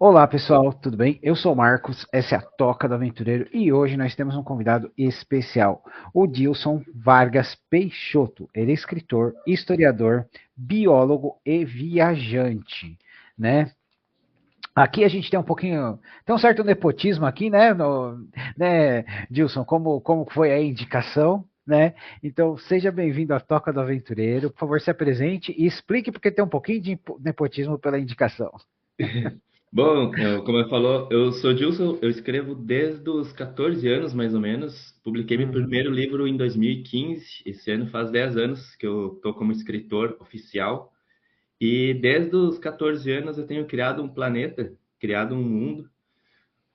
Olá pessoal, tudo bem? Eu sou o Marcos, essa é a Toca do Aventureiro e hoje nós temos um convidado especial, o Dilson Vargas Peixoto. Ele é escritor, historiador, biólogo e viajante, né? Aqui a gente tem um pouquinho, tem um certo nepotismo aqui, né, né, Dilson, como foi a indicação, né? Então seja bem-vindo à Toca do Aventureiro, por favor se apresente e explique porque tem um pouquinho de nepotismo pela indicação. Bom, como eu falou, eu sou Gilson, eu escrevo desde os 14 anos, mais ou menos. Publiquei meu Uhum. primeiro livro em 2015. Esse ano faz 10 anos que eu estou como escritor oficial. E desde os 14 anos eu tenho criado um planeta, criado um mundo,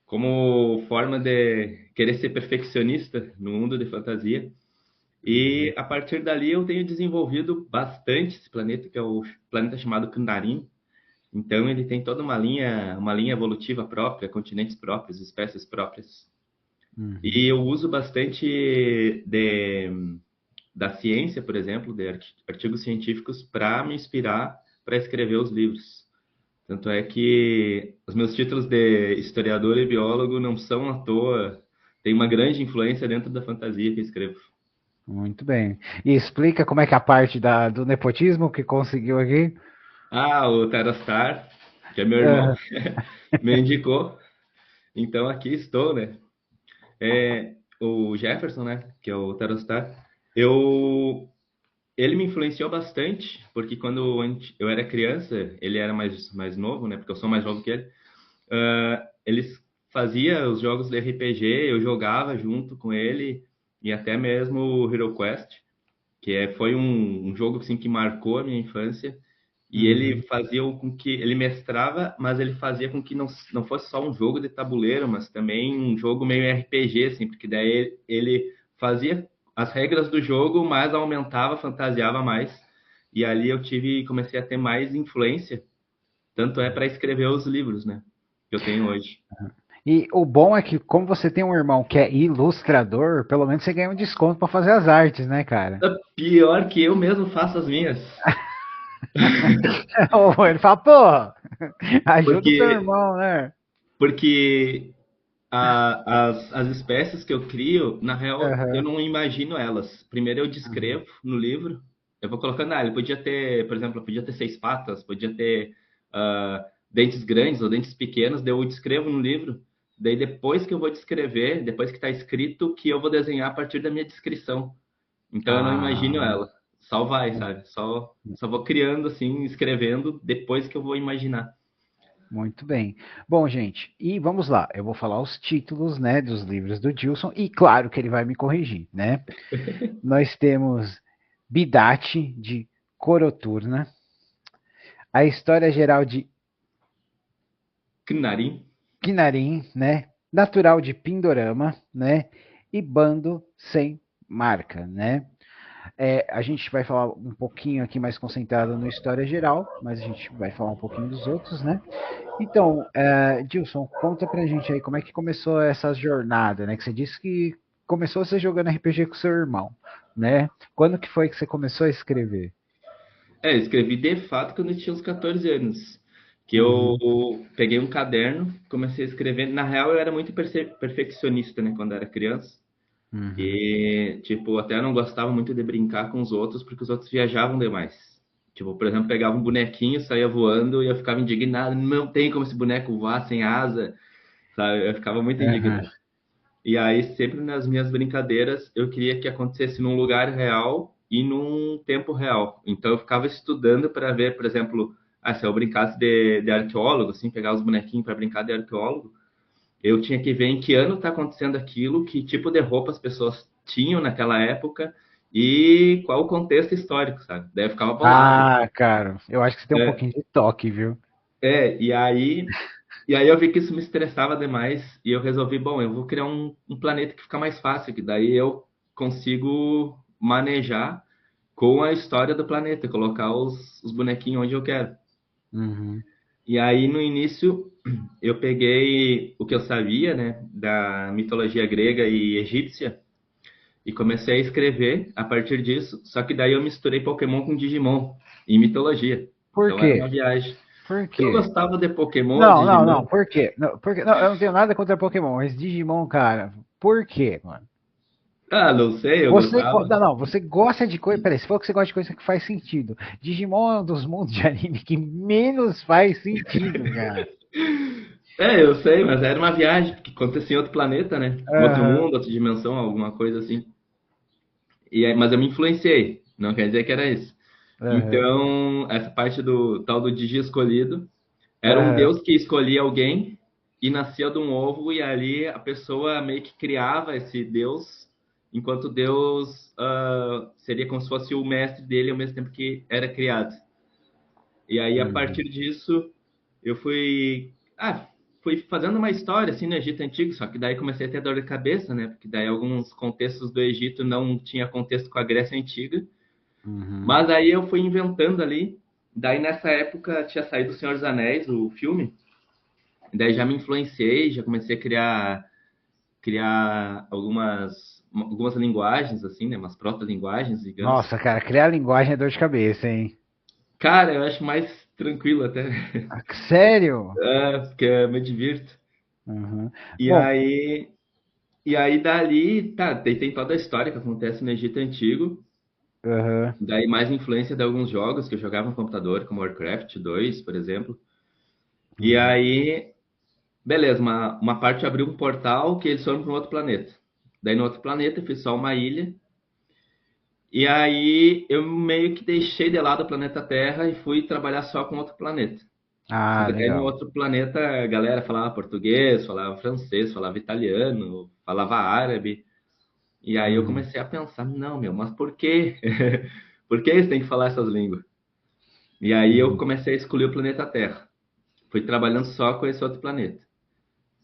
como forma de querer ser perfeccionista no mundo de fantasia. E Uhum. a partir dali eu tenho desenvolvido bastante esse planeta, que é o planeta chamado Candarim. Então ele tem toda uma linha evolutiva própria, continentes próprios, espécies próprias. E Uhum. eu uso bastante da ciência, por exemplo, de artigos científicos para me inspirar para escrever os livros. Tanto é que os meus títulos de historiador e biólogo não são à toa, tem uma grande influência dentro da fantasia que eu escrevo. Muito bem. E explica como é que é a parte do nepotismo que conseguiu aqui. Ah, o Terastar, que é meu irmão, Ah, me indicou. Então aqui estou, né? O Jefferson, né, que é o Terostar, eu, ele me influenciou bastante, porque quando eu era criança, ele era mais novo, né, porque eu sou mais novo que ele, eles fazia os jogos de RPG, eu jogava junto com ele, e até mesmo o Hero Quest, foi um jogo assim, que marcou a minha infância, e ele uhum. fazia com que ele mestrava, mas ele fazia com que não fosse só um jogo de tabuleiro, mas também um jogo meio RPG, assim, porque daí ele fazia as regras do jogo, mas aumentava, fantasiava mais. E ali eu comecei a ter mais influência, tanto é para escrever os livros, né, que eu tenho hoje. E o bom é que, como você tem um irmão que é ilustrador, pelo menos você ganha um desconto para fazer as artes, né, cara? Pior que eu mesmo faço as minhas, Ou ele fala, pô, ajuda o seu porque irmão, né? porque as espécies que eu crio, na real, eu Aham, não imagino elas. Primeiro eu uhum. descrevo no livro, eu vou colocando, ele podia ter, por exemplo, podia ter 6 patas, podia ter dentes grandes ou dentes pequenos, daí eu descrevo no livro. Daí depois que eu vou descrever, depois que está escrito, que eu vou desenhar a partir da minha descrição. Então eu não imagino Ah, ela. Só vai, sabe? Só vou criando assim, escrevendo depois que eu vou imaginar. muito bem. Bom, gente, e vamos lá. Eu vou falar os títulos, né, dos livros do Dilson, e claro que ele vai me corrigir, né? Nós temos Bidate, de Coroturna, a história geral de Canarim. Quinarim, né? Natural de Pindorama, né? E Bando Sem Marca, né? A gente vai falar um pouquinho aqui mais concentrado na história geral, mas a gente vai falar um pouquinho dos outros, né? Então, Dilson, conta pra gente aí como é que começou essa jornada, né? Que você disse que começou você jogando RPG com seu irmão, né? Quando que foi que você começou a escrever? Eu escrevi de fato quando eu tinha uns 14 anos. Que eu Uhum, peguei um caderno, comecei a escrever. Na real, eu era muito perfeccionista, né, quando era criança. uhum. E, tipo, até não gostava muito de brincar com os outros, porque os outros viajavam demais. Tipo, por exemplo, pegava um bonequinho, saía voando e eu ficava indignado. Não tem como esse boneco voar sem asa, sabe? Eu ficava muito Uhum. indignado. E aí, sempre nas minhas brincadeiras, eu queria que acontecesse num lugar real e num tempo real. Então, eu ficava estudando para ver, por exemplo, se eu brincasse de arqueólogo, assim, pegar os bonequinhos para brincar de arqueólogo, eu tinha que ver em que ano está acontecendo aquilo, que tipo de roupa as pessoas tinham naquela época e qual o contexto histórico, sabe? Daí eu ficava bolado. Ah, cara, eu acho que você tem um É, pouquinho de toque, viu? e aí eu vi que isso me estressava demais e eu resolvi, bom, eu vou criar um planeta que fica mais fácil, que daí eu consigo manejar com a história do planeta, colocar os bonequinhos onde eu quero. Uhum. E aí no início eu peguei o que eu sabia, né, da mitologia grega e egípcia e comecei a escrever a partir disso, só que daí eu misturei Pokémon com Digimon e mitologia. Por Então era quê? uma viagem. Por Eu quê? gostava de Pokémon, Não, não, não. Digimon. Por quê? Não, porque, não, eu não tenho nada contra Pokémon, mas Digimon, cara, por quê, mano? Ah, não sei, eu Você, gostava. não, não, você gosta de coisa. Peraí, você falou que você gosta de coisa que faz sentido. Digimon é um dos mundos de anime que menos faz sentido, cara. É, eu sei, mas era uma viagem que acontecia em outro planeta, né? Um outro Aham, mundo, outra dimensão, alguma coisa assim. Mas eu me influenciei, não quer dizer que era isso. aham, Então, essa parte do tal do Digi escolhido, era um aham. deus que escolhia alguém e nascia de um ovo, e ali a pessoa meio que criava esse deus, enquanto Deus seria como se fosse o mestre dele ao mesmo tempo que era criado. E aí, a partir Uhum. disso, eu fui fazendo uma história assim no Egito Antigo, só que daí comecei a ter dor de cabeça, né? Porque daí alguns contextos do Egito não tinha contexto com a Grécia Antiga. Uhum. Mas aí eu fui inventando ali. Daí nessa época tinha saído O Senhor dos Anéis, o filme. Daí já me influenciei, já comecei a criar algumas linguagens assim, né? Umas proto-linguagens, digamos. Nossa, cara, criar linguagem é dor de cabeça, hein? Cara, eu acho mais tranquilo até. Ah, sério? Porque eu me divirto. Uhum. E Bom, aí, e aí dali, tá, tem toda a história que acontece no Egito Antigo. aham, Daí mais influência de alguns jogos que eu jogava no computador, como Warcraft 2, por exemplo. E uhum. aí, beleza, uma parte abriu um portal que eles foram para um outro planeta. Daí no outro planeta eu fiz só uma ilha. E aí eu meio que deixei de lado o planeta Terra e fui trabalhar só com outro planeta. Só Ah, que daí no legal. outro planeta a galera falava português, falava francês, falava italiano, falava árabe. E aí eu Uhum. comecei a pensar, não, meu, mas por quê? Por que eles têm que falar essas línguas? E aí eu Uhum. comecei a escolher o planeta Terra. Fui trabalhando só com esse outro planeta.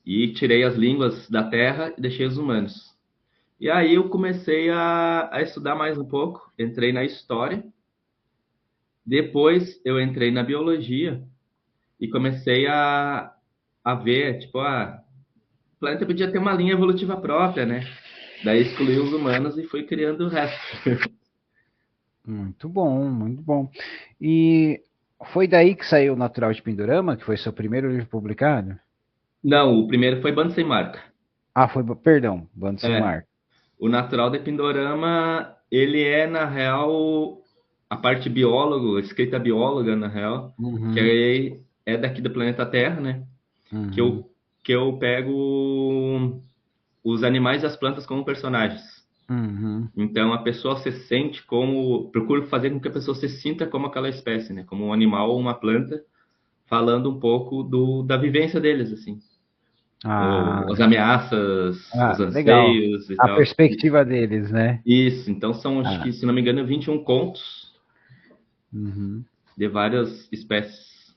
E tirei as línguas da Terra e deixei os humanos. E aí eu comecei a estudar mais um pouco. Entrei na história. Depois eu entrei na biologia e comecei a ver, tipo, o planeta podia ter uma linha evolutiva própria, né? Daí excluí os humanos e fui criando o resto. Muito bom, muito bom. E foi daí que saiu o Natural de Pindorama, que foi seu primeiro livro publicado? Não, o primeiro foi Bando Sem Marca. Ah, foi, perdão, Bando Sem É, Mar. o Natural de Pindorama, ele é, na real, a parte biólogo, escrita bióloga, na real, que Uhum, é daqui do planeta Terra, né? Que uhum, eu, que eu pego os animais e as plantas como personagens. uhum. Então, a pessoa se sente como... Procuro fazer com que a pessoa se sinta como aquela espécie, né? Como um animal ou uma planta, falando um pouco da vivência deles, assim. Ah, As ameaças, os legal. anseios e A tal. perspectiva deles, né? Isso, então são, acho Ah, que, se não me engano, 21 contos uhum. de várias espécies.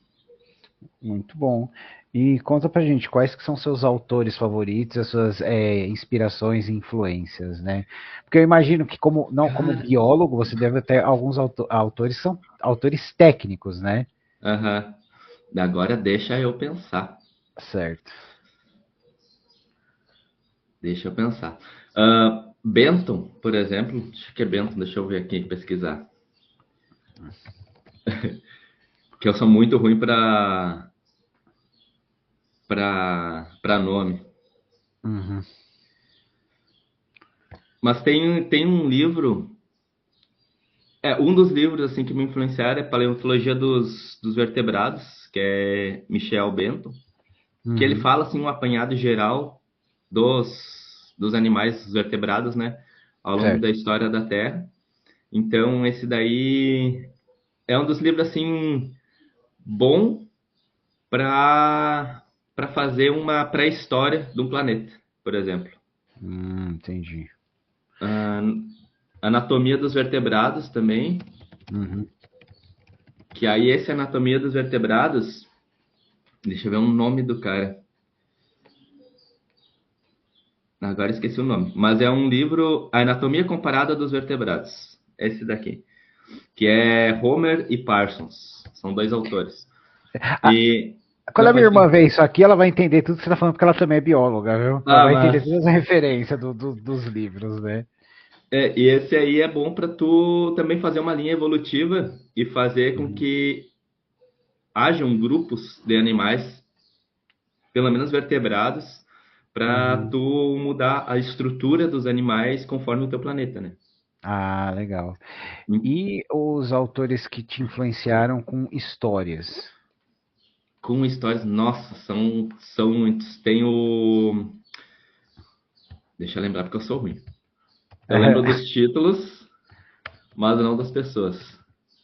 Muito bom. E conta pra gente, quais que são seus autores favoritos, as suas inspirações e influências, né? Porque eu imagino que como não como Cara, biólogo, você deve ter alguns autores são autores técnicos, né? aham. Agora deixa eu pensar. Certo. Deixa eu pensar. Benton, por exemplo, acho que é Benton, deixa eu ver aqui, pesquisar. Que eu sou muito ruim para nome. Uhum. Mas tem um livro, um dos livros assim que me influenciaram é Paleontologia dos Vertebrados, que é Michel Benton, que ele Uhum. fala assim um apanhado geral dos animais vertebrados, né, ao longo da Certo. história da Terra. Então esse daí é um dos livros assim bom para fazer uma pré-história de um planeta, por exemplo. Entendi. A Anatomia dos Vertebrados também, Uhum. que aí esse Anatomia dos Vertebrados, deixa eu ver o nome do cara. Agora esqueci o nome, mas é um livro, A Anatomia Comparada dos Vertebrados. Esse daqui, que é Homer e Parsons. São dois autores. Ah, E quando não a minha pode irmã falar. ver isso aqui, ela vai entender tudo que você está falando, porque ela também é bióloga, viu? Ela Ah, vai entender mas todas as referências dos livros, né? e esse aí é bom para tu também fazer uma linha evolutiva e fazer com Uhum. que hajam grupos de animais, pelo menos vertebrados, para Uhum. tu mudar a estrutura dos animais conforme o teu planeta, né? Ah, legal. E os autores que te influenciaram com histórias? Com histórias, nossa, são muitos. Tem o. Deixa eu lembrar porque eu sou ruim. Eu lembro dos títulos, mas não das pessoas.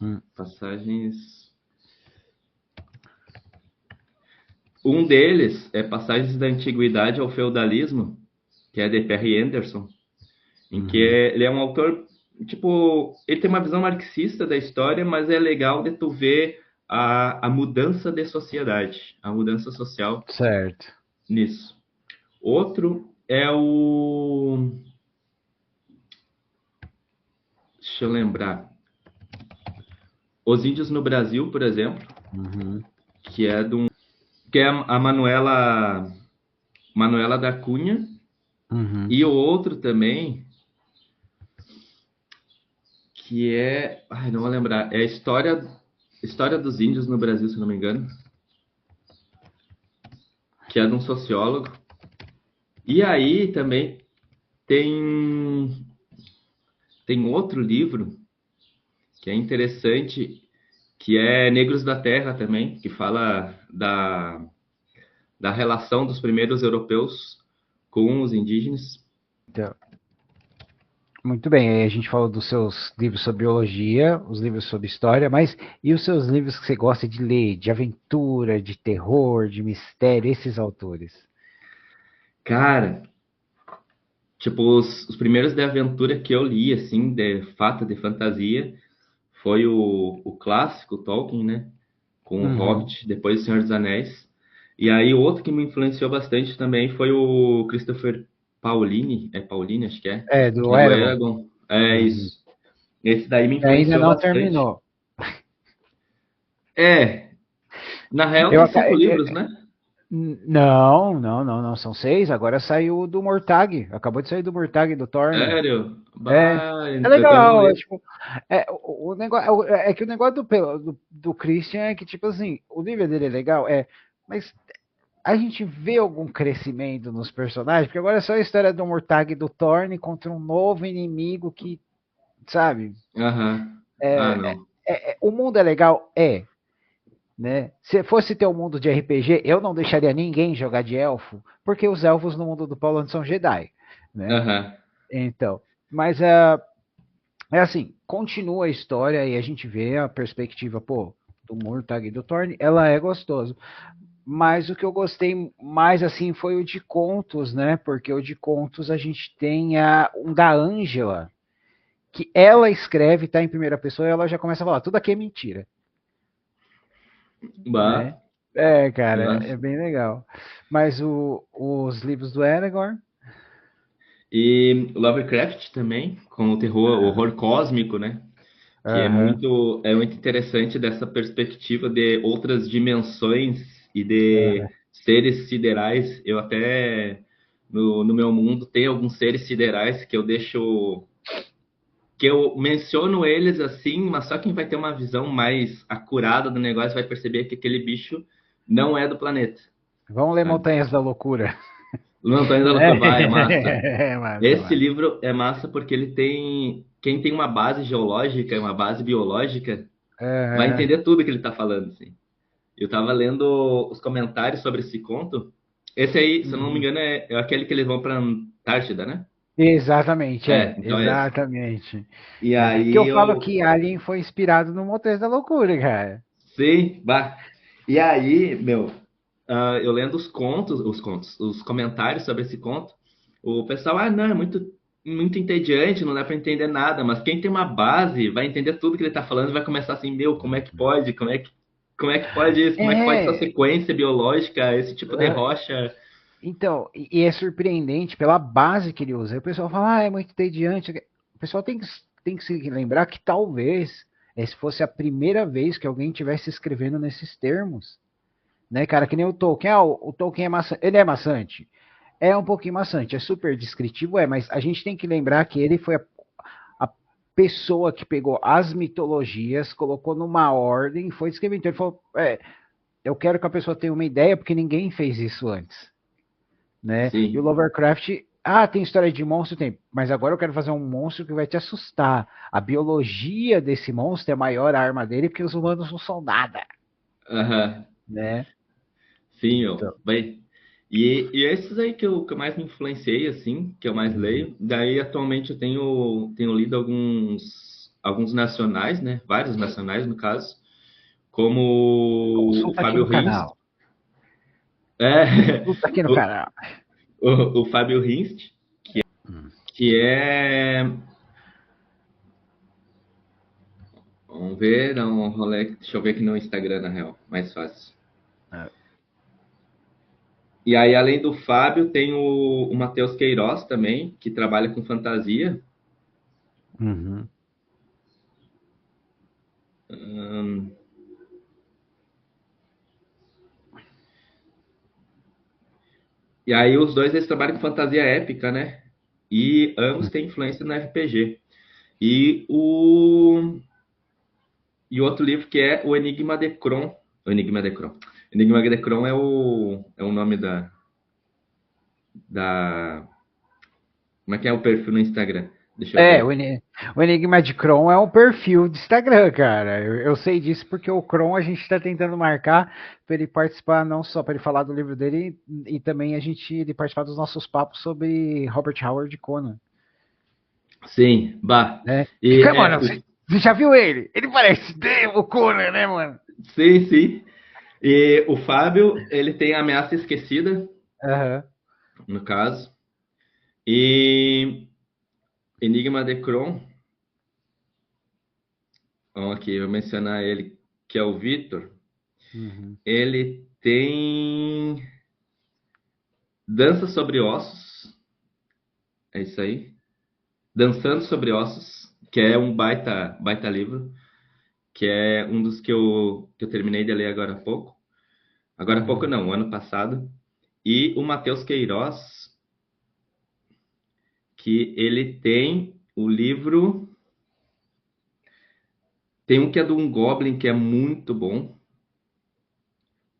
Hum. Passagens. Um deles é Passagens da Antiguidade ao Feudalismo, que é de Perry Anderson, em que Uhum. ele é um autor, tipo, ele tem uma visão marxista da história, mas é legal de tu ver a mudança de sociedade, a mudança social Certo. nisso. Outro é o. Deixa eu lembrar. Os Índios no Brasil, por exemplo, Uhum. que é que é a Manuela da Cunha, Uhum. e o outro também, que é. Ai, não vou lembrar. É a história dos índios no Brasil, se não me engano, que é de um sociólogo. E aí também tem, tem outro livro que é interessante, que é Negros da Terra também, que fala da relação dos primeiros europeus com os indígenas. Então, muito bem, aí a gente falou dos seus livros sobre biologia, os livros sobre história, mas e os seus livros que você gosta de ler, de aventura, de terror, de mistério, esses autores? Cara, tipo, os primeiros de aventura que eu li, assim, de fato, de fantasia, foi o clássico Tolkien, né? Com o Uhum. Hobbit, depois o Senhor dos Anéis. E aí, outro que me influenciou bastante também foi o Christopher Paolini, é Paolini, acho É, que do é do Eragon. Eragon. É Uhum. isso. Esse daí me Ainda influenciou não bastante. terminou. É, na real Eu, tem aca- 5 livros, né? não, não, não, não, são seis. Agora saiu do Mortag. Acabou de sair do Mortag do Thorne. Sério? É, Bah, é eu tenho que legal. É, ler. tipo, o negócio, é que o negócio do Christian é que, tipo assim, o nível dele é legal, mas a gente vê algum crescimento nos personagens, porque agora é só a história do Mortag e do Thorne contra um novo inimigo que, sabe, Aham. Ah, não. o mundo é legal? É, né? Se fosse ter um mundo de RPG, eu não deixaria ninguém jogar de elfo, porque os elfos no mundo do Paulo são Jedi, né? Aham. Então, mas é assim, continua a história e a gente vê a perspectiva, pô, do Murtag e do Thorne, ela é gostoso. Mas o que eu gostei mais assim foi o de contos, né? Porque o de contos a gente tem um da Ângela, que ela escreve, tá em primeira pessoa, e ela já começa a falar, tudo aqui é mentira, né? Bah, É, cara, é nossa. bem legal. Mas os livros do Aragorn, E Lovecraft também, com o terror, o horror cósmico, né? Que aham, é muito interessante dessa perspectiva de outras dimensões e aham. de seres siderais. Eu até no meu mundo tenho alguns seres siderais que eu menciono eles assim, mas só quem vai ter uma visão mais acurada do negócio vai perceber que aquele bicho não é do planeta, Vamos ler sabe? Montanhas da Loucura. O Antônio da É, Loucura, é massa. é massa, Esse massa. livro é massa porque ele tem. Quem tem uma base geológica, uma base biológica, vai Aham. entender tudo que ele está falando, assim. Eu estava lendo os comentários sobre esse conto. Esse aí, se eu não me Uhum. engano, é aquele que eles vão para Antártida, né? Exatamente, Então é esse. exatamente. E É por isso que aí eu falo eu. que Alien foi inspirado no Montanhas da Loucura, cara. Sim, bah. E aí, meu, eu lendo os comentários sobre esse conto, o pessoal, não, é muito entediante, não dá para entender nada, mas quem tem uma base vai entender tudo que ele tá falando e vai começar assim, meu, como é que pode? Como é que pode isso? Como é que pode essa É, sequência biológica, esse tipo de ah, rocha? então, e é surpreendente pela base que ele usa. Aí o pessoal fala, é muito entediante. O pessoal tem que se lembrar que talvez esse fosse a primeira vez que alguém estivesse escrevendo nesses termos. Né, cara? Que nem o Tolkien. O Tolkien é maçante. Ele é maçante? É um pouquinho maçante. É super descritivo, mas a gente tem que lembrar que ele foi a pessoa que pegou as mitologias, colocou numa ordem, foi escrever. Então ele falou, eu quero que a pessoa tenha uma ideia, porque ninguém fez isso antes, né? E o Sim. Lovecraft, tem história de monstro, tem, mas agora eu quero fazer um monstro que vai te assustar. A biologia desse monstro é a maior arma dele, porque os humanos não são nada, Aham. né? Sim, Então, bem. E esses aí que eu mais me influenciei, assim, que eu mais leio. Daí, atualmente, eu tenho lido alguns nacionais, né? Vários nacionais, no caso. Como o consulta aqui Fábio no Rins. canal. É, Consulta aqui no o, canal. o Fábio Rins, Hum. que é... Vamos ver, dá um rolê. Deixa eu ver aqui no Instagram, na real. Mais fácil. É. E aí, além do Fábio, tem o Matheus Queiroz também, que trabalha com fantasia. Uhum. Hum, E aí os dois eles trabalham com fantasia épica, né? E ambos têm influência no RPG. E o outro livro que é o Enigma de Kron. O Enigma de Kron. Enigma de Kron é o nome da. Como é que é o perfil no Instagram? Deixa eu É, ver. o Enigma de Kron é um perfil de Instagram, cara. Eu sei disso porque o Kron a gente está tentando marcar para ele participar, não só para ele falar do livro dele, e também ele participar dos nossos papos sobre Robert Howard Conan, Sim, bah. né? E Que, mano, você já viu ele? Ele parece o Conan, né, mano? sim, sim. E o Fábio, ele tem a Ameaça Esquecida, Aham. no caso. E Enigma de Kron, vamos aqui, vou mencionar ele, que é o Vitor. Uhum. Ele tem Dança sobre Ossos, é isso aí. Dançando sobre Ossos, que é um baita, baita livro, que é um dos que eu terminei de ler agora há pouco. Agora há pouco Uhum. não, ano passado. E o Matheus Queiroz, que ele tem o livro. Tem um que é de um Goblin, que é muito bom.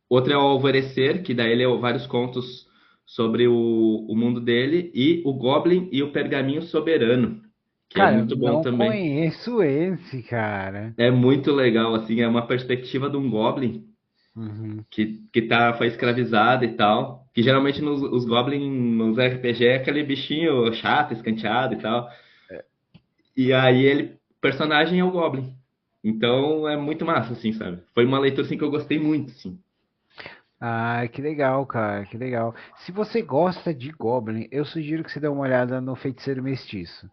Outro é o Alvorecer, que daí ele é vários contos sobre o mundo dele. E o Goblin e o Pergaminho Soberano, que é Cara, eu muito bom não também. conheço esse, cara. É muito legal, assim, é uma perspectiva de um Goblin Uhum. que foi escravizado e tal. Que geralmente os Goblin nos RPG é aquele bichinho chato, escanteado e tal. E aí o personagem é o Goblin. Então é muito massa, assim, sabe? Foi uma leitura assim que eu gostei muito, assim. Ah, que legal, cara, que legal. Se você gosta de Goblin, eu sugiro que você dê uma olhada no Feiticeiro Mestiço.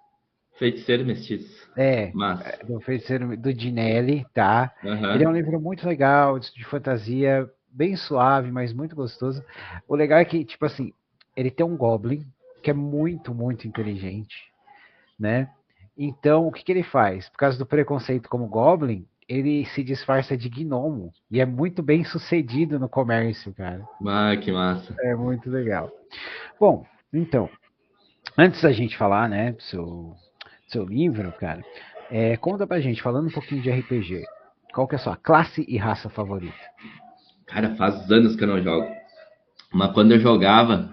Feiticeiro Mestiço. É, Massa. do Feiticeiro do Dinelli, tá? Ele é um Aham. livro muito legal, de fantasia, bem suave, mas muito gostoso. O legal é que, tipo assim, ele tem um Goblin que é muito, muito inteligente, né? Então, o que que ele faz? Por causa do preconceito como Goblin, ele se disfarça de gnomo e é muito bem sucedido no comércio, cara. Ah, que massa. É muito legal. Bom, então, antes da gente falar, né, do seu livro, cara, conta pra gente, falando um pouquinho de RPG, qual que é a sua classe e raça favorita? Cara, faz anos que eu não jogo. Mas quando eu jogava,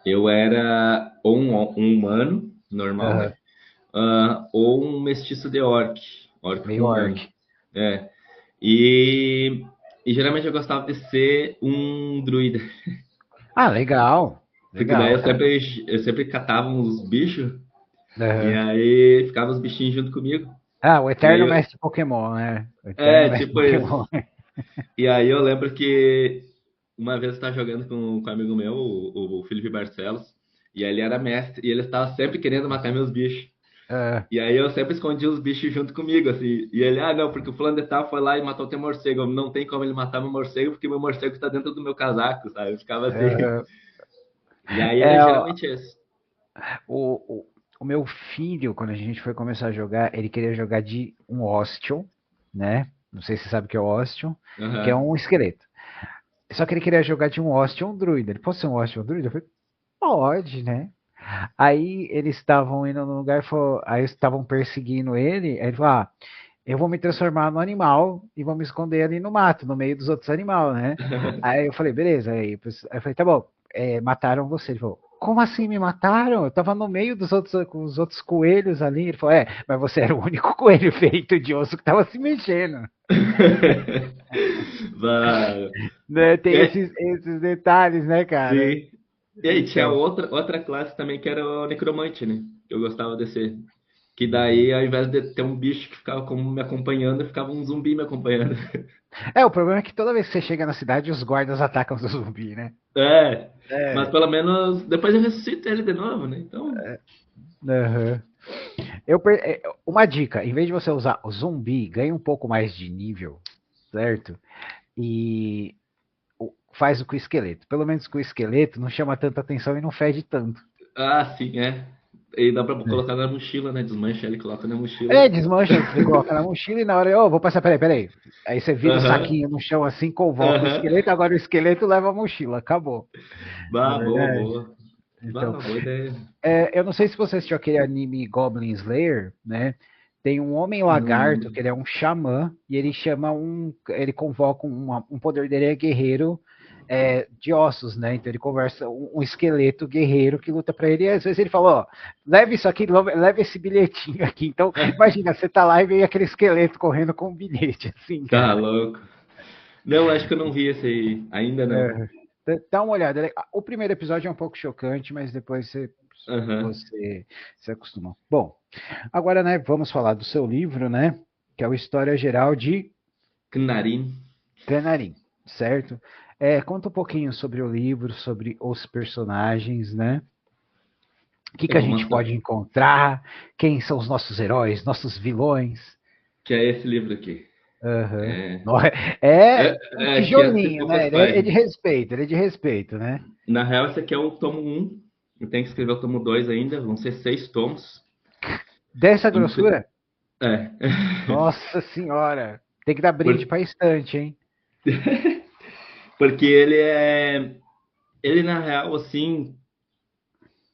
eu era ou um humano normal, Aham. ou um mestiço de orc. Orc com Meio orc. humano. É. E, e geralmente eu gostava de ser um druida. Ah, legal. Porque daí Legal, eu cara. sempre catava uns bichos e Aham. aí ficava os bichinhos junto comigo. Ah, o E aí Eterno eu, Mestre Pokémon, né? O Eterno Mestre tipo Pokémon. isso. E aí eu lembro que uma vez eu estava jogando com um amigo meu, o Felipe Barcelos, e ele era mestre, e ele estava sempre querendo matar meus bichos. Ah, E aí eu sempre escondia os bichos junto comigo, assim. E ele, não, porque o fulano de tal foi lá e matou o teu morcego. Não tem como ele matar meu morcego, porque meu morcego está dentro do meu casaco, sabe? Eu ficava assim. aham. E aí É, é geralmente esse. o, o, o meu filho, quando a gente foi começar a jogar, ele queria jogar de um Ostium, né? Não sei se você sabe o que é o Ostium, que é Aham. um esqueleto. Só que ele queria jogar de um Ostium Druida. Ele, pode ser um Ostium Druida? Eu falei, pode, né? Aí eles estavam indo no lugar, aí estavam perseguindo ele. Aí ele falou, eu vou me transformar no animal e vou me esconder ali no mato, no meio dos outros animais, né? Aí eu falei, beleza. Aí eu falei, tá bom, mataram você. Ele falou, como assim me mataram? Eu tava no meio dos outros, com os outros coelhos ali. Ele falou, mas você era o único coelho feito de osso que tava se mexendo. Bah, Né? Tem é, esses detalhes, né, cara? sim. E aí, tinha Então. outra classe também que era o necromante, né? Eu gostava desse. Que Uhum. daí, ao invés de ter um bicho que ficava como me acompanhando, ficava um zumbi me acompanhando. O problema é que toda vez que você chega na cidade, os guardas atacam os zumbi, né? É, mas É. pelo menos depois eu ressuscito ele de novo, né? Então, Uhum. Uma dica, em vez de você usar o zumbi, ganha um pouco mais de nível, certo? E faz o com o esqueleto. Pelo menos com o esqueleto não chama tanta atenção e não fede tanto. sim, é. E dá pra colocar na mochila, né? Desmancha ele, coloca na mochila. Desmancha, você coloca na mochila e na hora, vou passar, peraí. Aí você vira o Aham, saquinho no chão assim, convoca o aham. esqueleto, agora o esqueleto leva a mochila, acabou. Na Bah, boa, verdade. boa. Bah, Então, uma boa ideia. eu não sei se você assistiu aquele anime Goblin Slayer, né? Tem um homem lagarto Não. que ele é um xamã e ele ele convoca um poder dele é guerreiro de ossos, né? Então ele conversa um esqueleto guerreiro que luta para ele e às vezes ele fala, ó, leve isso aqui, leve esse bilhetinho aqui. Então imagina, você tá lá e vem aquele esqueleto correndo com um bilhete, assim, Tá cara. louco. Não, acho que eu não vi esse aí. Ainda não. É, dá uma olhada. O primeiro episódio é um pouco chocante, mas depois Aham. você se acostuma. Bom, agora, né, vamos falar do seu livro, né, que é o História Geral de Knarin. Canarim, certo? Conta um pouquinho sobre o livro, sobre os personagens, né? O que Eu a vou gente mostrar. pode encontrar? Quem são os nossos heróis, nossos vilões? Que é esse livro aqui. Aham. É, É um que é assim tijolinho, poucas né? páginas. Ele é de respeito, né? Na real, esse aqui é o tomo um. Eu tenho que escrever o tomo 2 ainda. Vão ser 6 tomos. Dessa Inte- grossura? É. Nossa senhora! Tem que dar brinde Por- pra estante, hein? Porque ele é. Ele, na real, assim,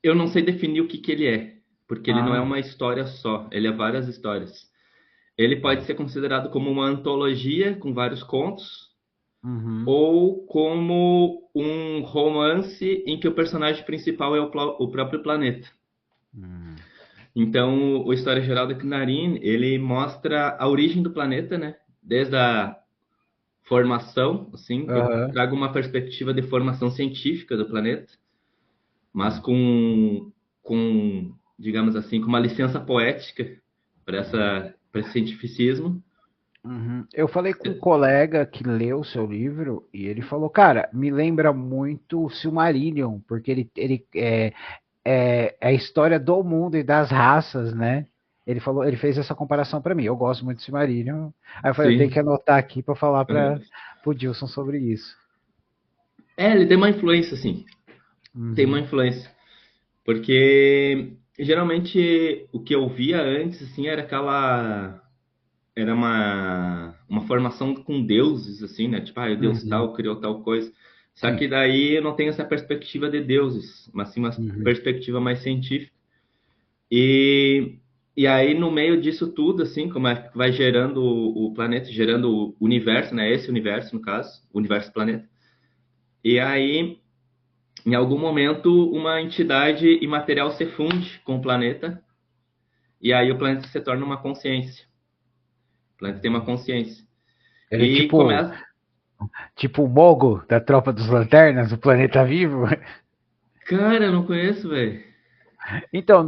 eu não sei definir o que que ele é. Porque ele não é Ah, uma história só. Ele é várias histórias. Ele pode ser considerado como uma antologia com vários contos, uhum. ou como um romance em que o personagem principal é o próprio planeta. Hum. Então, o História Geral de Knarin, ele mostra a origem do planeta, né? Desde a formação, assim, eu Aham. trago uma perspectiva de formação científica do planeta, mas Hum. digamos assim, com uma licença poética para esse cientificismo. Uhum. Eu falei com um colega que leu o seu livro e ele falou, cara, me lembra muito o Silmarillion, porque ele é a história do mundo e das raças, né? Ele falou, ele fez essa comparação para mim. Eu gosto muito de Silmarillion. Aí eu falei, eu tenho que Sim. anotar aqui para falar para o Dilson sobre isso. Ele tem uma influência, assim. Tem uma Uhum. influência. Porque geralmente o que eu via antes, assim, era aquela. Era uma formação com deuses, assim, né? Tipo, o deus Uhum. tal criou tal coisa. Só Sim. que daí eu não tenho essa perspectiva de deuses, mas sim uma Uhum. perspectiva mais científica. E, e aí, no meio disso tudo, assim, como é que vai gerando o planeta, gerando o universo, né? Esse universo, no caso, o universo planeta. E aí, em algum momento, uma entidade imaterial se funde com o planeta, e aí o planeta se torna uma consciência. O planeta tem uma consciência. Ele é E começa. tipo o Mogo da Tropa dos Lanternas, o Planeta Vivo. Cara, eu não conheço, velho. Então,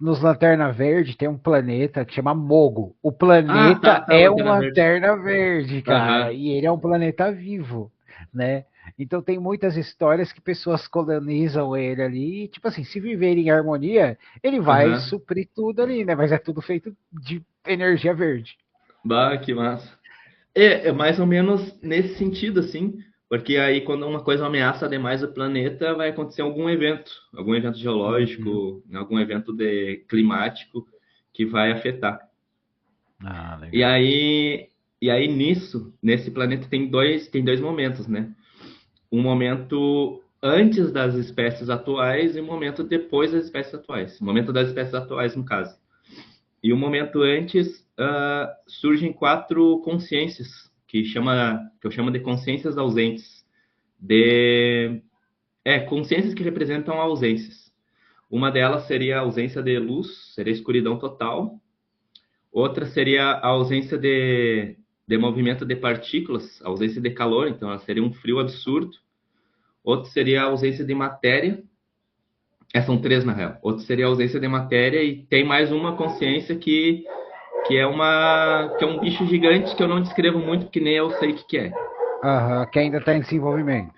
nos Lanterna Verde tem um planeta que chama Mogo. O planeta Tá, é um Lanterna Verde. Lanterna Verde, cara, Aham, e ele é um planeta vivo, né? Então tem muitas histórias que pessoas colonizam ele ali, e, tipo assim, se viverem em harmonia, ele vai aham. suprir tudo ali, né? Mas é tudo feito de energia verde. Bah, que massa. É mais ou menos nesse sentido, assim, porque aí quando uma coisa ameaça demais o planeta, vai acontecer algum evento Uhum. geológico, algum evento climático que vai afetar. Ah, E legal. aí, e aí nesse planeta tem dois momentos, né? Um momento antes das espécies atuais e um momento depois das espécies atuais. O momento das espécies atuais, no caso. E um momento antes, surgem quatro consciências, que eu chamo de consciências ausentes. De, consciências que representam ausências. Uma delas seria a ausência de luz, seria a escuridão total. Outra seria a ausência de movimento de partículas, a ausência de calor, então ela seria um frio absurdo. Outro seria a ausência de matéria. São três, na real. Outro seria a ausência de matéria e tem mais uma consciência que é um bicho gigante que eu não descrevo muito, porque nem eu sei o que é. Que ainda está em desenvolvimento.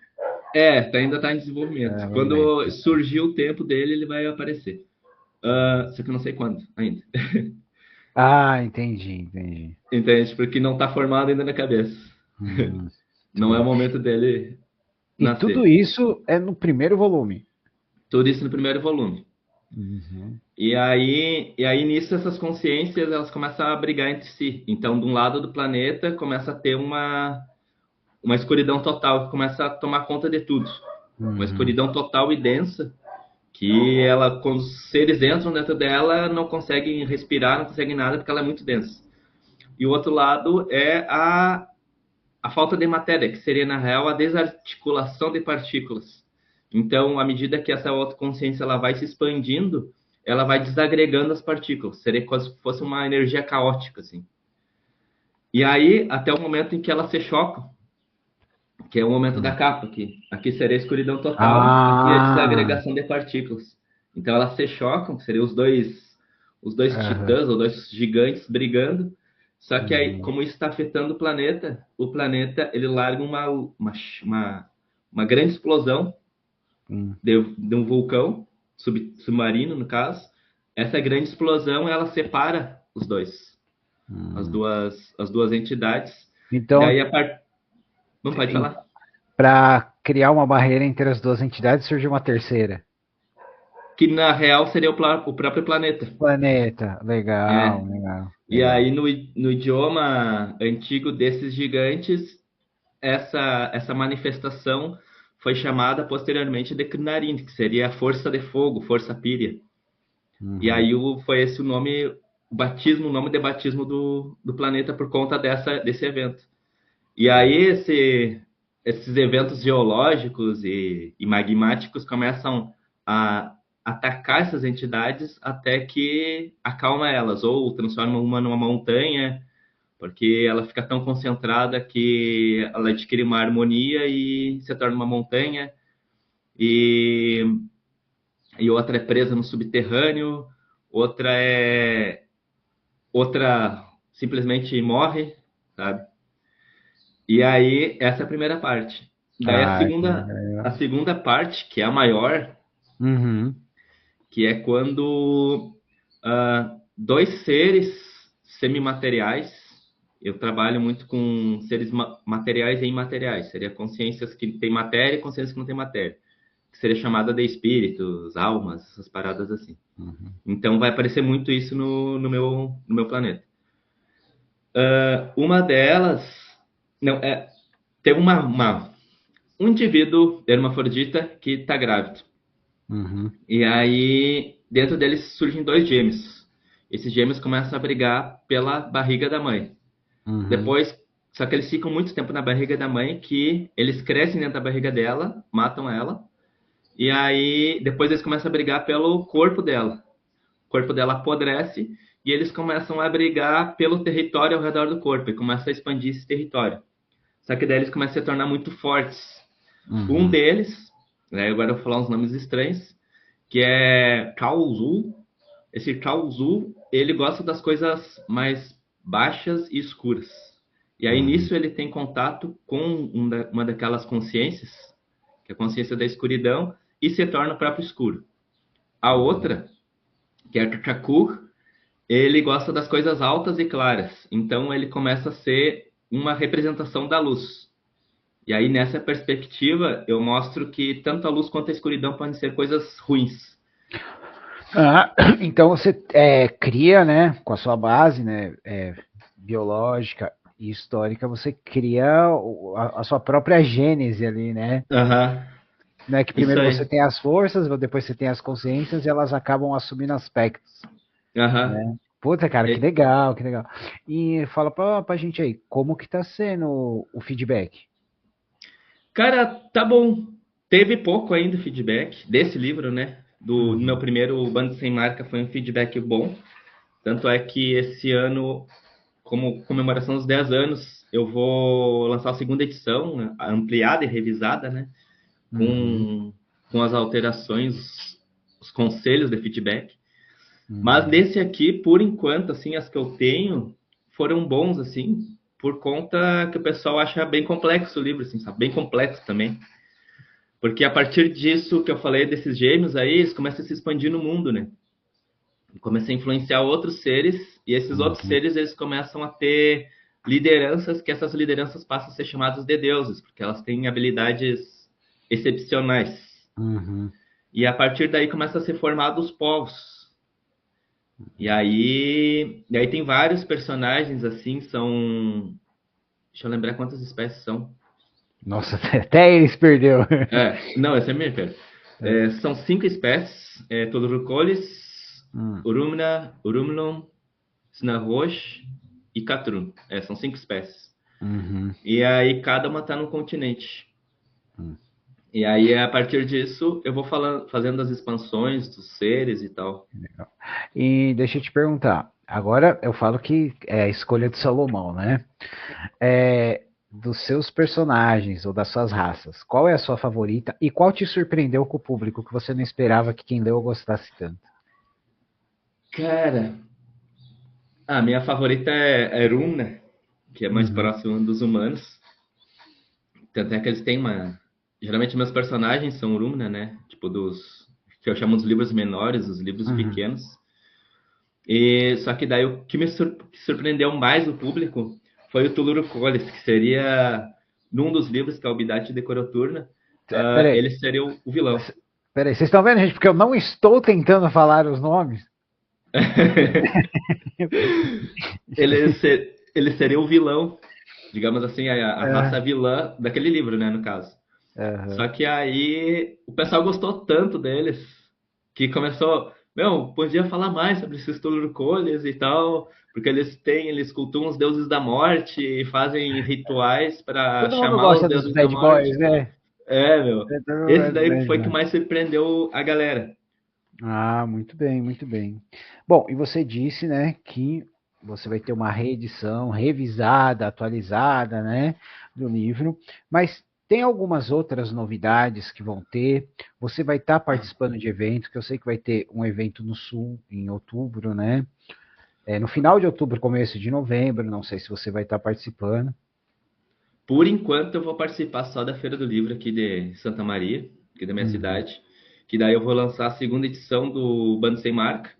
Ainda está em desenvolvimento. Quando surgir o tempo dele, ele vai aparecer. Só que eu não sei quando ainda. Entendi. Entende? Porque não está formado ainda na cabeça. Não é o momento dele nascer. E tudo isso é no primeiro volume? Tudo isso no primeiro volume. E aí nisso essas consciências elas começam a brigar entre si. Então, de um lado do planeta começa a ter uma escuridão total que começa a tomar conta de tudo. Uma escuridão total e densa que ela, quando os seres entram dentro dela, não conseguem respirar, não conseguem nada porque ela é muito densa. E o outro lado é a falta de matéria, que seria na real a desarticulação de partículas. Então, à medida que essa autoconsciência ela vai se expandindo, ela vai desagregando as partículas. Seria como se fosse uma energia caótica, assim. E aí, até o momento em que elas se chocam, que é o momento da capa aqui. Aqui seria a escuridão total, aqui é a desagregação de partículas. Então, elas se chocam, que seriam os dois titãs, ou dois gigantes brigando. Só que aí, como isso está afetando o planeta ele larga uma grande explosão de um vulcão submarino, no caso. Essa grande explosão, ela separa os dois, as duas entidades. Então, daí não pode falar? Para criar uma barreira entre as duas entidades, surgiu uma terceira. Que na real seria o próprio planeta. Legal. E aí no idioma antigo desses gigantes, essa manifestação foi chamada posteriormente de Krinarin, que seria a força de fogo, força píria. E aí foi esse o nome, o nome de batismo do planeta por conta desse evento. E aí esses eventos geológicos e magmáticos começam a atacar essas entidades até que acalma elas, ou transforma uma numa montanha, porque ela fica tão concentrada que ela adquire uma harmonia e se torna uma montanha, e outra é presa no subterrâneo, outra simplesmente morre, sabe? E aí, essa é a primeira parte. Daí a segunda parte, que é a maior, que é quando dois seres semimateriais, eu trabalho muito com seres materiais e imateriais, seria consciências que têm matéria e consciências que não têm matéria, que seria chamada de espíritos, almas, essas paradas assim. Então vai aparecer muito isso no meu planeta. Uma delas, tem um indivíduo hermafrodita que está grávido. E aí, dentro deles surgem dois gêmeos. Esses gêmeos começam a brigar pela barriga da mãe. Depois, só que eles ficam muito tempo na barriga da mãe, que eles crescem dentro da barriga dela, matam ela. E aí, depois eles começam a brigar pelo corpo dela. O corpo dela apodrece e eles começam a brigar pelo território ao redor do corpo. E começam a expandir esse território. Só que daí eles começam a se tornar muito fortes. Um deles, agora eu vou falar uns nomes estranhos, que é Kaozu. Esse Kaozu, ele gosta das coisas mais baixas e escuras. E aí nisso ele tem contato com uma daquelas consciências, que é a consciência da escuridão, e se torna o próprio escuro. A outra, que é Chakur, ele gosta das coisas altas e claras. Então ele começa a ser uma representação da luz. E aí, nessa perspectiva, eu mostro que tanto a luz quanto a escuridão podem ser coisas ruins. Então você cria, né, com a sua base, né, biológica e histórica, você cria a sua própria gênese ali, né? Né, que primeiro você tem as forças, depois você tem as consciências e elas acabam assumindo aspectos. Né? Puta, cara, que É, legal, que legal. E fala pra gente aí, como que tá sendo o feedback? cara, tá bom. Teve pouco ainda feedback desse livro, né? Do meu Uhum, primeiro Bando Sem Marca foi um feedback bom. Tanto é que esse ano, como comemoração dos 10 anos, eu vou lançar a segunda edição, né, ampliada e revisada, né? uhum, Com as alterações, os conselhos de feedback. Mas uhum, nesse aqui, por enquanto, assim, as que eu tenho foram bons, assim, por conta que o pessoal acha bem complexo o livro, assim, sabe? Bem complexo também. Porque a partir disso que eu falei desses gêmeos aí, eles começam a se expandir no mundo, né? Começam a influenciar outros seres, e esses outros uhum, seres, eles começam a ter lideranças, que essas lideranças passam a ser chamadas de deuses, porque elas têm habilidades excepcionais. uhum. E a partir daí começam a ser formados os povos. E aí tem vários personagens assim, são. Deixa eu lembrar quantas espécies são. Nossa, até eles perdeu. Não, essa é a minha pergunta. É. São cinco espécies: Tolurocoles, Hum, Urumna, Urumlon, Snarosh e Catrum. São cinco espécies. uhum, E aí cada uma está num continente. hum. E aí, a partir disso, eu vou falando, fazendo as expansões dos seres e tal. E deixa eu te perguntar. Agora eu falo que é a escolha de Salomão, né? Dos seus personagens ou das suas raças, qual é a sua favorita e qual te surpreendeu com o público que você não esperava que quem leu gostasse tanto? Cara, a minha favorita é Rumna, que é mais Uhum, próximo dos humanos. Tanto é que eles têm uma. Geralmente meus personagens são Rumna, né? Tipo, dos. Que eu chamo dos livros menores, os livros uhum. pequenos. E só que daí o que que surpreendeu mais o público foi o Tuluro Coles, que seria. Num dos livros, que é o Bidate de Coroturna, Peraí, ele seria o vilão. peraí, vocês estão vendo, gente? Porque eu não estou tentando falar os nomes. Ele seria o vilão, digamos assim, a raça É, vilã daquele livro, né, no caso. aham. Só que aí o pessoal gostou tanto deles que começou, meu, podia falar mais sobre esses Tolurocoles e tal, porque eles cultuam os deuses da morte e fazem rituais para Todo mundo chamar os gosta dos deuses da bad morte. boys, né? Meu. Todo mundo Esse gosta dos daí bad foi que boys. mais surpreendeu a galera. Ah, muito bem, muito bem. Bom, e você disse, né, que você vai ter uma reedição revisada, atualizada, né, do livro, mas tem algumas outras novidades que vão ter. Você vai estar participando de eventos, que eu sei que vai ter um evento no Sul em outubro, né? No final de outubro, começo de novembro, não sei se você vai estar participando. Por enquanto, eu vou participar só da Feira do Livro aqui de Santa Maria, aqui da minha Uhum, cidade. Que daí eu vou lançar a segunda edição do Bando Sem Marca.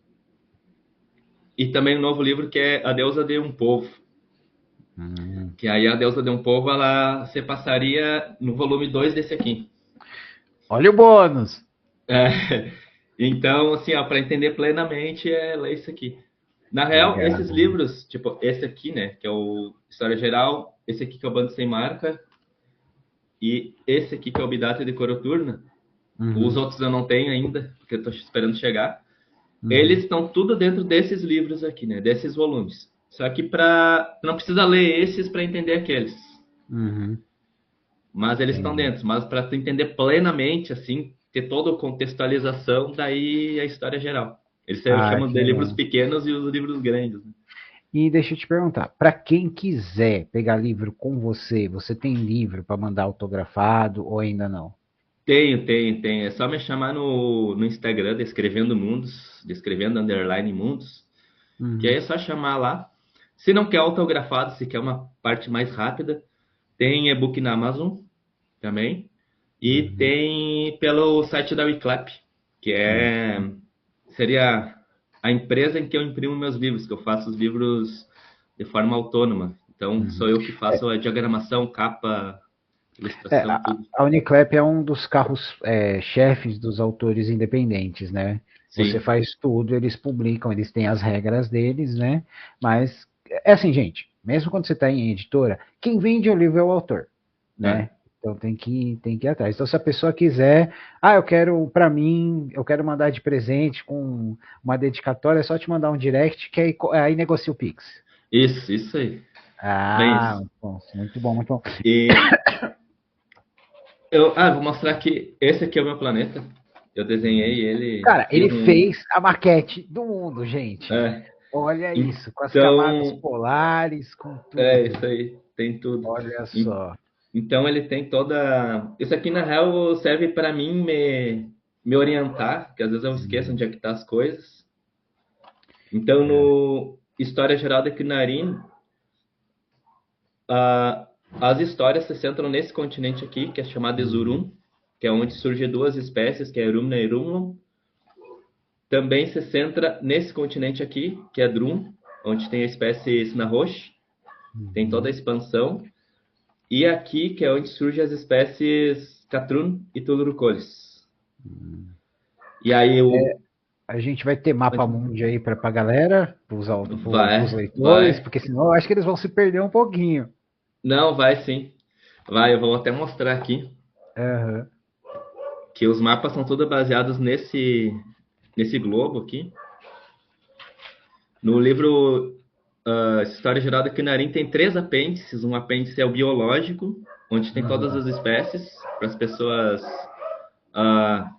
E também um novo livro que é A Deusa de um Povo. uhum. Que aí a Deusa de um Povo, ela se passaria no volume 2 desse aqui. Olha o bônus! É, então, assim, para entender plenamente, é ler isso aqui. Na real, Legal. esses livros, tipo esse aqui, né, que é o História Geral, esse aqui que é o Bando Sem Marca, e esse aqui que é o Bidata de Coroturna, os Uhum, outros eu não tenho ainda, porque eu estou esperando chegar. Eles uhum, estão tudo dentro desses livros aqui, né? Desses volumes. Só que para não precisa ler esses para entender aqueles. uhum. Mas eles estão Entendi. dentro. Mas para tu entender plenamente, assim, ter toda a contextualização, daí a história geral. Eles Ah, chamam que de livros legal. pequenos e os livros grandes, né? E deixa eu te perguntar, para quem quiser pegar livro com você, você tem livro para mandar autografado ou ainda não? Tenho. É só me chamar no Instagram, Descrevendo Mundos, Descrevendo Underline Mundos, que aí Uhum, é só chamar lá. Se não quer autografado, se quer uma parte mais rápida, tem e-book na Amazon também. E uhum, tem pelo site da Wiclap, que seria a empresa em que eu imprimo meus livros, que eu faço os livros de forma autônoma. Então, uhum. sou eu que É, faço a diagramação, capa, é, ilustração, a, tudo. a Uniclap é um dos carros chefes dos autores independentes, né? Você Sim. faz tudo, eles publicam, eles têm as regras deles, né? Mas é assim, gente, mesmo quando você está em editora, quem vende o livro é o autor, É. né? Então tem que ir atrás. Então, se a pessoa quiser, eu quero, para mim, eu quero mandar de presente com uma dedicatória, é só te mandar um direct que aí negocia o Pix. Isso aí. Bem Ah, isso. bom, muito bom, muito bom. E vou mostrar que esse aqui é o meu planeta. Eu desenhei ele, Cara, fiz ele um. fez a maquete do mundo, gente. É, Olha isso, com as camadas então, polares, com é tudo. isso aí, tem tudo. Olha E- só. Então ele tem toda. Isso aqui na real serve para mim me orientar, porque às vezes eu esqueço onde é que tá as coisas. Então É. no História Geral de Kinarin, as histórias se centram nesse continente aqui, que é chamado Ezurum, que é onde surgem duas espécies, que é Erumna e Rumlum. Também se centra nesse continente aqui, que é Drum, onde tem a espécie Snarosh, tem toda a expansão. E aqui, que é onde surgem as espécies Catrun e Tulurucolis. E aí A gente vai ter mapa mundi aí para a galera, para os leitores, vai. porque senão eu acho que eles vão se perder um pouquinho. Não, vai sim. Vai, eu vou até mostrar aqui Aham. que os mapas são todos baseados nesse globo aqui. No livro História Geral da Quinarim tem 3 apêndices. Um apêndice é o biológico, onde tem todas as espécies, para as pessoas ah,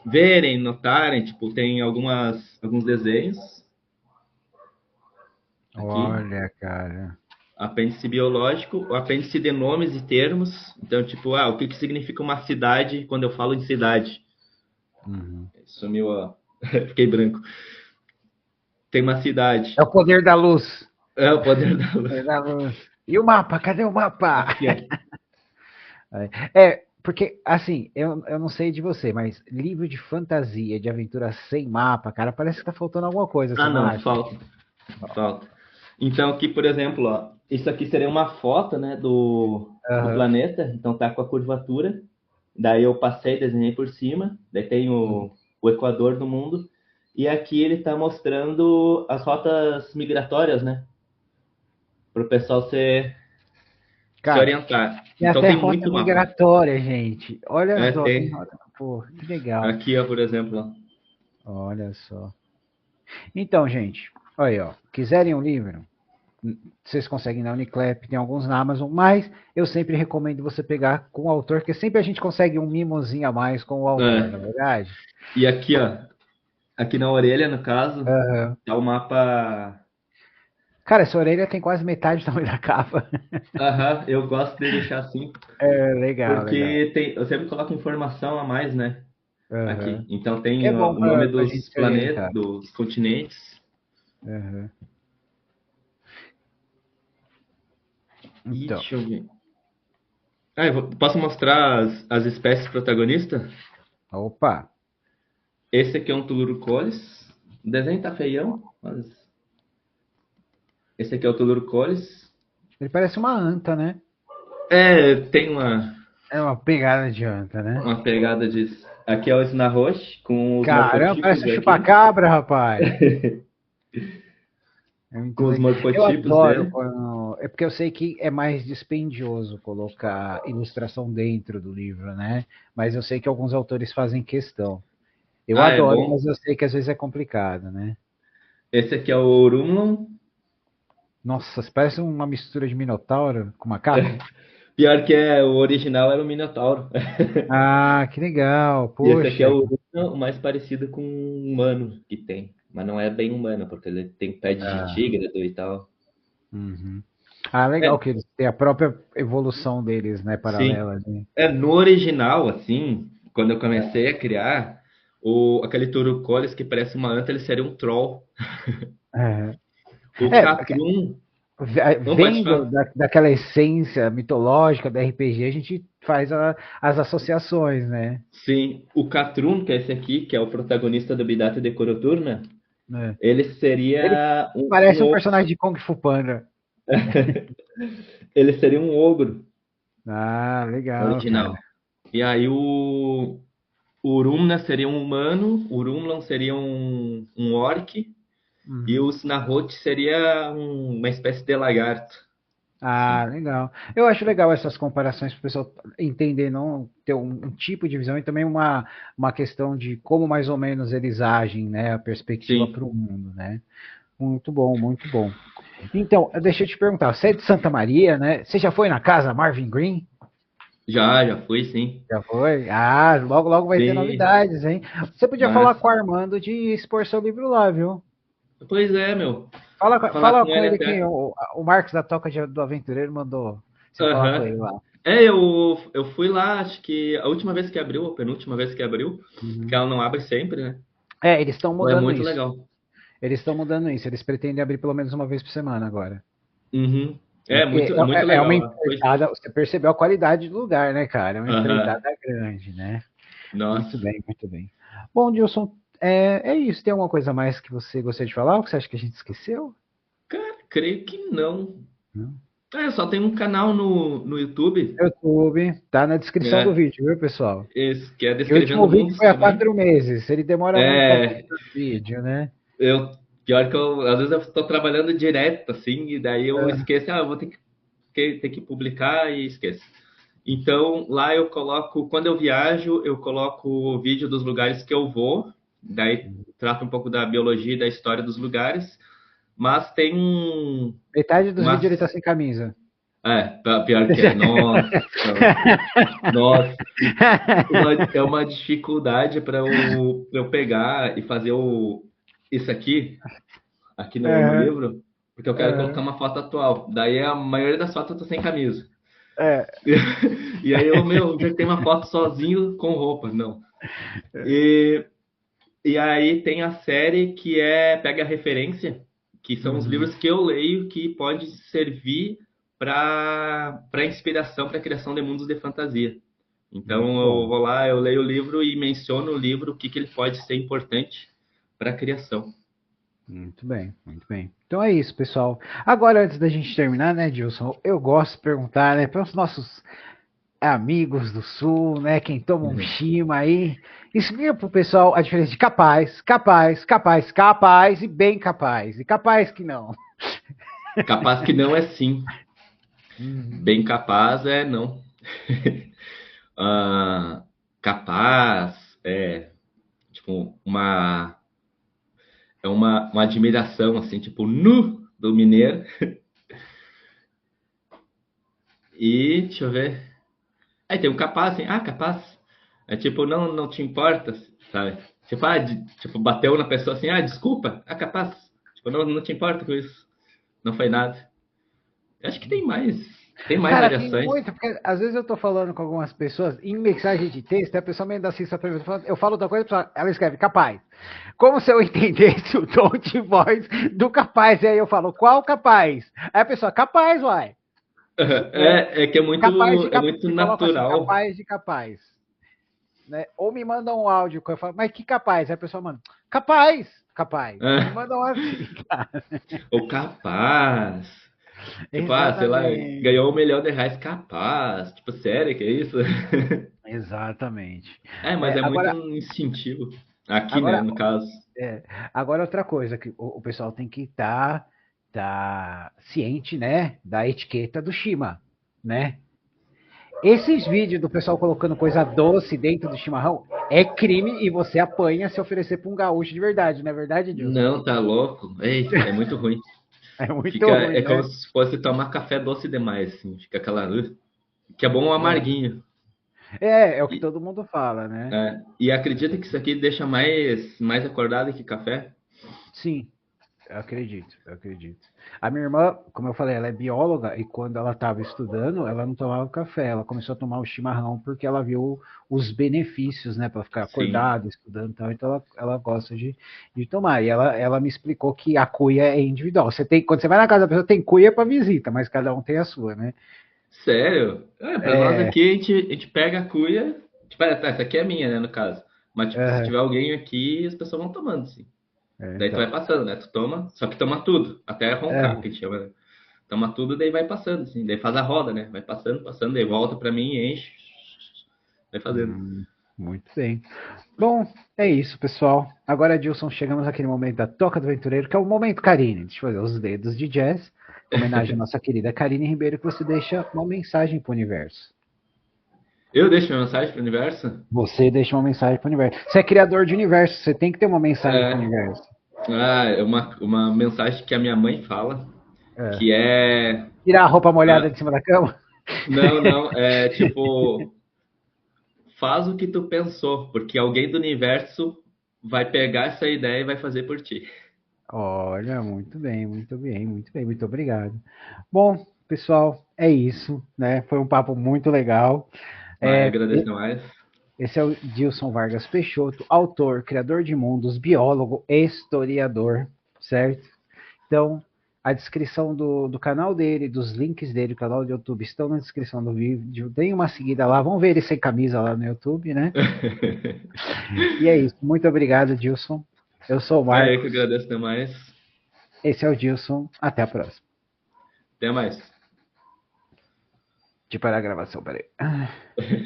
verem, notarem. Tipo, tem alguns desenhos aqui. Olha, cara. Apêndice biológico, o apêndice de nomes e termos. Então, tipo, o que significa uma cidade quando eu falo de cidade? Uhum. Sumiu fiquei branco. Tem uma cidade. É o poder da luz. É o poder da luz. Poder da luz. E o mapa? Cadê o mapa? Aqui, ó. Porque, assim, eu não sei de você, mas livro de fantasia, de aventura sem mapa, cara, parece que tá faltando alguma coisa, você não Não, acha? falta. Falta. Então, aqui, por exemplo, ó, isso aqui seria uma foto, né, do Aham. planeta. Então, tá com a curvatura. Daí eu passei, desenhei por cima. Daí tem o Equador do mundo. E aqui ele está mostrando as rotas migratórias, né? Para o pessoal se Cara, orientar. tem Então até tem rota muito mapa. migratória, gente. Olha só, tem Tem. rota. Pô, que legal. Aqui, ó, por exemplo. Ó. Olha só. Então, gente, olha aí, ó. Quiserem um livro, vocês conseguem na Uniclap, tem alguns na Amazon, mas eu sempre recomendo você pegar com o autor, porque sempre a gente consegue um mimozinho a mais com o autor, na É. verdade? E aqui, ó. Aqui na orelha, no caso, Aham. tá o mapa. Cara, essa orelha tem quase metade do tamanho da capa. Aham, eu gosto de deixar assim, É, legal, legal. porque eu sempre coloco informação a mais, né? Aqui. Aham. Então Que tem é bom o nome pra gente dos se planetas, orientar. dos continentes. Aham. E Então, deixa eu ver. Posso mostrar as espécies protagonistas? opa. Esse aqui é um Tulurucolis. O desenho tá feião, mas esse aqui é o Tulurucolis. Ele parece uma anta, né? Tem uma, É uma pegada de anta, né? uma pegada disso. Aqui é o Snarosh com os Caramba, morfotipos parece um aqui. chupacabra, rapaz. É muito Com os legal. Eu morfotipos adoro dele. quando. É porque eu sei que é mais dispendioso colocar ilustração dentro do livro, né? Mas eu sei que alguns autores fazem questão. Eu É adoro, bom. mas eu sei que às vezes é complicado, né? Esse aqui é o Rumlon. Nossa, parece uma mistura de minotauro com macaco. Pior que o original era o Minotauro. Ah, que legal. E esse aqui é Poxa. o mais parecido com um humano que tem. Mas não é bem humano, porque ele tem pé de Ah, tigre e tal. uhum. Ah, legal É, que eles têm a própria evolução deles, né? sim. Paralela, né? No original, assim, quando eu comecei a criar, aquele Turucolis que parece uma anta, ele seria um troll. É, O porque Catrum, não pode vendo falar. daquela essência mitológica da RPG, a gente faz as associações, né? Sim, o Catrum, que é esse aqui, que é o protagonista do Bidate de Coroturna, É. ele Ele seria parece um personagem de Kung Fu Panda. ele seria um ogro Ah, legal, cara. original. E aí o Urumna seria um humano, o Urumlan seria um orc, e Uhum. o Snarrot seria uma espécie de lagarto. Ah, legal. Eu acho legal essas comparações para o pessoal entender, não ter um tipo de visão e também uma questão de como mais ou menos eles agem, né? A perspectiva Sim, para o mundo, né? Muito bom, muito bom. Então, deixa eu te perguntar, você é de Santa Maria, né? Você já foi na casa Marvin Green? já fui, sim. Já foi? Ah, logo, logo vai ter Sim, novidades, hein? Você podia falar mas. com o Armando de expor seu livro lá, viu? Pois é, meu. Fala, Vou falar fala com com ele ele que até. o Marcos da Toca do Aventureiro mandou você falar com Aham. ele lá. Eu fui lá, acho que a última vez que abriu, a penúltima vez que abriu, que Uhum. ela não abre sempre, né? É, eles estão É mudando muito isso. legal. Eles estão mudando isso. Eles pretendem abrir pelo menos uma vez por semana agora. Uhum. Né? Porque É muito é uma legal. empreitada. Você percebeu a qualidade do lugar, né, cara? É uma empreitada Aham. grande, né? Muito Nossa. bem, muito bem. Bom, Dilson, é isso. Tem alguma coisa mais que você gostaria de falar? O que você acha que a gente esqueceu? Cara, creio que não. Não. Eu só tenho um canal no YouTube, YouTube, tá na descrição do né? vídeo, viu, pessoal? Esse, que é E o último Descrevendo vídeo Mundos foi há também. 4 meses. Ele demora muito para É, postar vídeo, né? eu, pior que às vezes eu estou trabalhando direto, assim, e daí eu esqueço, eu vou ter que publicar e esqueço. Então, lá eu coloco, quando eu viajo, eu coloco o vídeo dos lugares que eu vou, daí trato um pouco da biologia e da história dos lugares, mas tem Metade dos vídeos ele tá umas. sem camisa. Pior que é, nossa, é uma dificuldade para eu pegar e fazer isso aqui no Aham, livro, porque eu quero colocar aham. uma foto atual. Daí a maioria das fotos eu tô sem camisa. É, E aí meu, já tem uma foto sozinho com roupa, não. E, e aí tem a série que pega a referência, que são os uhum. livros que eu leio que pode servir para inspiração para a criação de mundos de fantasia. Então Muito eu bom. vou lá, eu leio o livro e menciono o livro, o que, que ele pode ser importante para a criação. Muito bem, muito bem. Então é isso, pessoal. Agora, antes da gente terminar, né, Dilson, eu gosto de perguntar, né, para os nossos amigos do Sul, né, quem toma um Uhum. chima aí, explica pro pessoal a diferença de capaz, capaz, capaz, capaz e bem capaz. E capaz que não. Capaz que não é sim, Uhum. bem capaz é não. Ah, capaz é tipo uma admiração assim, tipo nu do mineiro. E deixa eu ver. Aí tem o capaz, assim, capaz. É tipo, não te importa, sabe? Tipo, tipo, bateu na pessoa assim, desculpa, capaz. Tipo, não te importa com isso. Não foi nada. Eu acho que tem mais Cara, tem variações. muito, porque às vezes eu tô falando com algumas pessoas em mensagem de texto, e a pessoa me ainda assiste a pergunta, eu falo outra coisa, ela escreve capaz. Como se eu entendesse o tom de voz do capaz, e aí eu falo, qual capaz? Aí a pessoa, capaz, uai. Né? É que Capaz de é capaz, muito me coloca assim, natural. capaz de capaz. Né? Ou me manda um áudio que eu falo, mas que capaz? Aí a pessoa manda, capaz, capaz. Me É, manda um assim, cara. ou capaz. Tipo, sei lá, Exatamente. ganhou R$ 1 milhão capaz. Tipo, sério, que é isso? Exatamente. Mas É, é muito agora, um instintivo. Aqui, né, agora, no caso. É, agora outra coisa que o pessoal tem que tá ciente, né, da etiqueta do Shima, né? Esses vídeos do pessoal colocando coisa doce dentro do chimarrão é crime e você apanha se oferecer para um gaúcho de verdade, não é verdade, Dilson? Não, tá louco. Ei, é muito ruim. É muito ruim, É como né? se fosse tomar café doce demais, assim. Fica aquela. Que é bom um amarguinho. É o que E, todo mundo fala, né? e acredita que isso aqui deixa mais acordado que café? Sim, eu acredito, eu acredito. A minha irmã, como eu falei, ela é bióloga e quando ela estava estudando, ela não tomava café, ela começou a tomar o chimarrão porque ela viu os benefícios, né, para ficar Sim. acordada, estudando e tal, então ela gosta de tomar. E ela me explicou que a cuia é individual. Quando você vai na casa da pessoa, tem cuia para visita, mas cada um tem a sua, né? Sério? Pra nós É, aqui, a gente pega a cuia. Tipo, essa aqui é minha, né, no caso. Mas, tipo, se é, tiver alguém aqui, as pessoas vão tomando, assim. Daí tu vai então. passando, né? Tu toma, só que toma tudo. Até roncar, que a É, gente chama, né? Toma tudo, daí vai passando, assim. Daí faz a roda, né? Vai passando, passando, daí volta pra mim, enche. Vai fazendo. hum, muito bem. Bom, é isso, pessoal. Agora, Dilson, chegamos naquele momento da Toca do Aventureiro, que é o momento Karine. Deixa eu fazer os dedos de jazz. homenagem à nossa querida Karine Ribeiro, que você deixa uma mensagem para o universo. Eu deixo minha mensagem pro universo? Você deixa uma mensagem para o universo. Você é criador de universo, você tem que ter uma mensagem para o É, universo. é uma mensagem que a minha mãe fala, É. que é. Tirar a roupa molhada ah, de cima da cama? não, não, é tipo. Faz o que tu pensou, porque alguém do universo vai pegar essa ideia e vai fazer por ti. Olha, muito bem, muito bem, muito bem, muito obrigado. Bom, pessoal, é isso, né? Foi um papo muito legal. Vai, É, agradeço mais. esse é o Dilson Vargas Peixoto, autor, criador de mundos, biólogo, historiador, certo? Então, a descrição do canal dele, dos links dele, o canal do YouTube, estão na descrição do vídeo. Deem uma seguida lá, vamos ver ele sem camisa lá no YouTube, né? E é isso. Muito obrigado, Dilson. Eu sou o Vai aí que eu Marcos. agradeço demais. Esse é o Dilson. Até a próxima. Até mais. De parar a gravação, peraí.